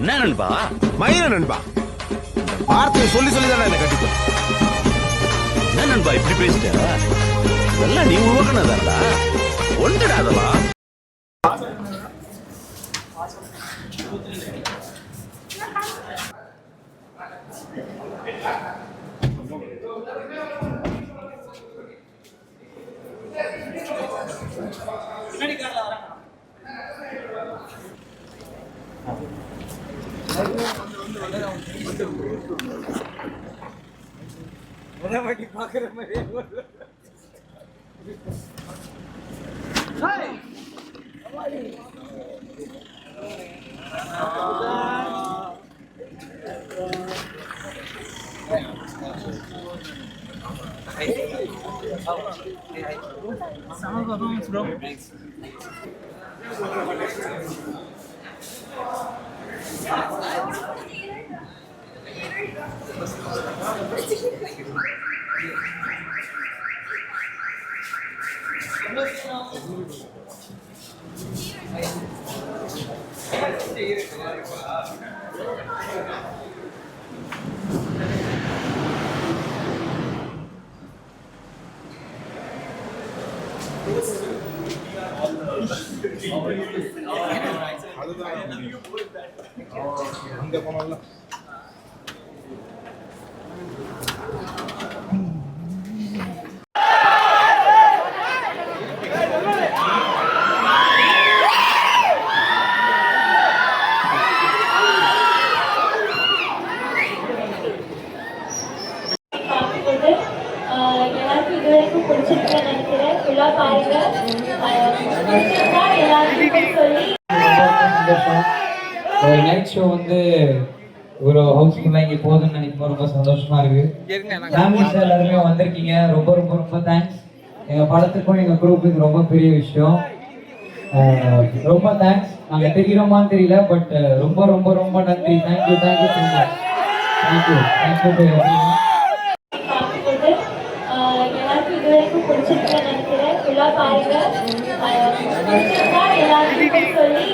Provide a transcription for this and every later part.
என்ன நண்பா? மயிர நண்பா, வார்த்தையை சொல்லி சொல்லி தானே என்ன கட்டிப்போம். என்ன நண்பா இப்படி பேசிட்ட? எல்லாம் நீ உருவாக்குனதாடா. ஒன்றுடா அதெல்லாம். பாக்குற மாதிரி some of the rooms, bro. Thanks. எல்லாருக்கும் இதுவரைக்கும் பிடிச்சிருக்குன்னு நினைக்கிறேன். ஃபுல்லாக பாருங்க. எல்லாருக்கும் சொல்லி நைட் ஷோ வந்து ஒரு ஹவுஸ்ஃபுல்லாக இங்கே போகுதுன்னு நினைக்கும் ரொம்ப சந்தோஷமா இருக்கு. ஃபேமிலிஸ் எல்லாருமே வந்திருக்கீங்க, ரொம்ப ரொம்ப ரொம்ப தேங்க்ஸ். எங்கள் படத்துக்கும் எங்கள் குரூப்புக்கு ரொம்ப பெரிய விஷயம். ரொம்ப தேங்க்ஸ். நாங்கள் தெரிகிறோமான்னு தெரியல, பட் ரொம்ப ரொம்ப ரொம்ப நன்றி. Thank you thank you so much. Thank you thank you. எல்லாருக்கும் இதுவரைக்கும் பிடிச்சிருக்குன்னு நினைக்கிறேன். ஃபுல்லாக பாருங்க. எல்லாருக்கும் சொல்லி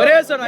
ஒரே சொன்ன